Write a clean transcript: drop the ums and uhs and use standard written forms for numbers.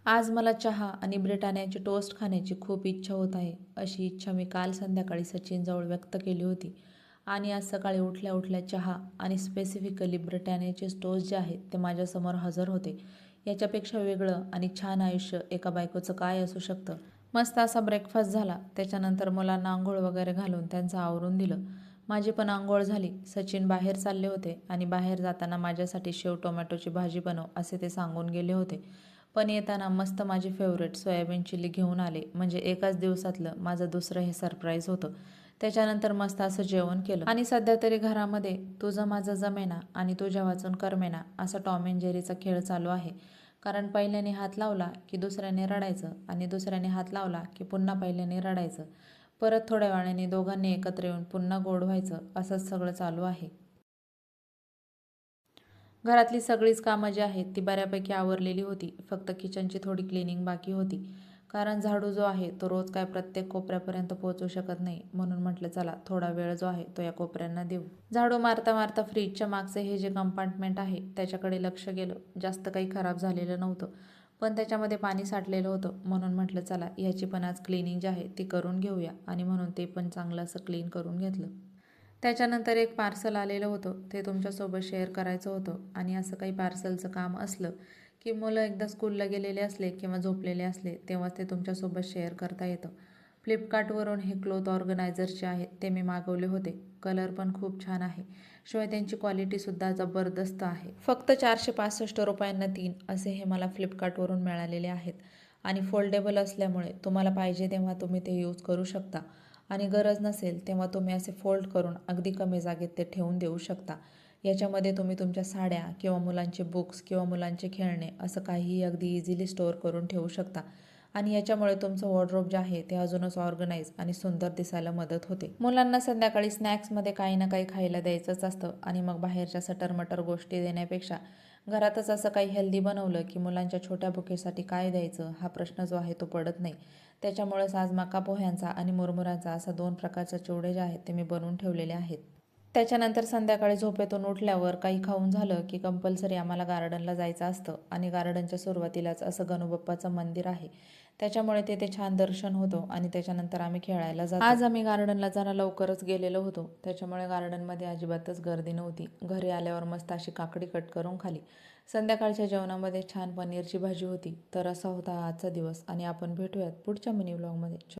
आज मला चहा आणि ब्रिटानियाची टोस्ट खाण्याची खूप इच्छा होत आहे. अशी इच्छा मी काल संध्याकाळी सचिनजवळ व्यक्त केली होती आणि आज सकाळी उठल्या उठल्या चहा आणि स्पेसिफिकली ब्रिटानियाचे टोस्ट जे आहेत ते माझ्यासमोर हजर होते. याच्यापेक्षा वेगळं आणि छान आयुष्य एका बायकोचं काय असू शकतं. मस्त असा ब्रेकफास्ट झाला. त्याच्यानंतर मुलांना आंघोळ वगैरे घालून त्यांचं आवरून दिलं. माझी पण आंघोळ झाली. सचिन बाहेर चालले होते आणि बाहेर जाताना माझ्यासाठी शेव टोमॅटोची भाजी बनव असे ते सांगून गेले होते. पण येताना मस्त माझी फेवरेट सोयाबीन चिली घेऊन आले. म्हणजे एकाच दिवसातलं माझं दुसरं हे सरप्राईज होतं. त्याच्यानंतर मस्त असं जेवण केलं आणि सध्या तरी घरामध्ये तुझं माझं जमेना आणि तुझ्या वाचून करमेना असा टॉम अँड जेरीचा खेळ चालू आहे. कारण पहिल्याने हात लावला की दुसऱ्याने रडायचं आणि दुसऱ्याने हात लावला की पुन्हा पहिल्याने रडायचं. परत थोड्या वेळाने दोघांनी एकत्र येऊन पुन्हा गोड व्हायचं. असंच सगळं चालू आहे. घरातली सगळीच कामं जी आहेत ती बऱ्यापैकी आवरलेली होती. फक्त किचनची थोडी क्लिनिंग बाकी होती. कारण झाडू जो आहे तो रोज काय प्रत्येक कोपऱ्यापर्यंत पोहोचू शकत नाही. म्हणून म्हटलं चला थोडा वेळ जो आहे तो या कोपऱ्यांना देऊ. झाडू मारता मारता फ्रीजच्या मागचे हे जे कंपार्टमेंट आहे त्याच्याकडे लक्ष गेलं. जास्त काही खराब झालेलं नव्हतं. पण त्याच्यामध्ये पाणी साठलेलं होतं. म्हणून म्हटलं चला ह्याची पण आज क्लिनिंग जी आहे ती करून घेऊया आणि म्हणून ते पण चांगलं असं क्लीन करून घेतलं. त्याच्यानंतर एक पार्सल आलेलं होतं. ते तुमच्यासोबत शेअर करायचं होतं. आणि असं काही पार्सलचं काम असलं की मुलं एकदा स्कूलला गेलेले असले किंवा झोपलेले असले तेव्हा ते तुमच्यासोबत शेअर करता येतं. फ्लिपकार्टवरून हे क्लोथ ऑर्गनायझर जे आहे ते मी मागवले होते. कलर पण खूप छान आहे. शिवाय त्यांची क्वालिटीसुद्धा जबरदस्त आहे. फक्त 465 रुपयांना 3 असे हे मला फ्लिपकार्टवरून मिळालेले आहेत. आणि फोल्डेबल असल्यामुळे तुम्हाला पाहिजे तेव्हा तुम्ही ते यूज करू शकता. आणि गरज नसेल तेव्हा तुम्ही असे फोल्ड करून अगदी कमी जागेत ते ठेवून देऊ शकता. याच्यामध्ये तुम्ही तुमच्या साड्या किंवा मुलांचे बुक्स किंवा मुलांचे खेळणे असं काहीही अगदी इझिली स्टोअर करून ठेवू शकता. आणि याच्यामुळे तुमचं वॉर्डरोब जे आहे ते अजूनच ऑर्गनाईज आणि सुंदर दिसायला मदत होते. मुलांना संध्याकाळी स्नॅक्समध्ये काही ना काही खायला द्यायचंच असतं आणि मग बाहेरच्या सटरमटर गोष्टी देण्यापेक्षा घरातच असं काही हेल्दी बनवलं की मुलांच्या छोट्या भुकेसाठी काय द्यायचं हा प्रश्न जो आहे तो पडत नाही. त्याच्यामुळेच आज मका पोह्यांचा आणि मुरमुऱ्यांचा असा 2 प्रकारचे चिवडे जे आहेत ते मी बनवून ठेवलेले आहेत. त्याच्यानंतर संध्याकाळी झोपेतून उठल्यावर काही खाऊन झालं की कंपल्सरी आम्हाला गार्डनला जायचं असतं. आणि गार्डनच्या सुरुवातीलाच असं गणूबाप्पाचं मंदिर आहे. त्याच्यामुळे तिथे छान दर्शन होतं आणि त्याच्यानंतर आम्ही खेळायला जातो. आज आम्ही गार्डनला जरा लवकरच गेलेलो होतो. त्याच्यामुळे गार्डनमध्ये अजिबातच गर्दी नव्हती. घरी आल्यावर मस्त अशी काकडी कट करून खाली. संध्याकाळच्या जेवणामध्ये छान पनीरची भाजी होती. तर असा होता आजचा दिवस आणि आपण भेटूयात पुढच्या मिनी व्लॉगमध्ये.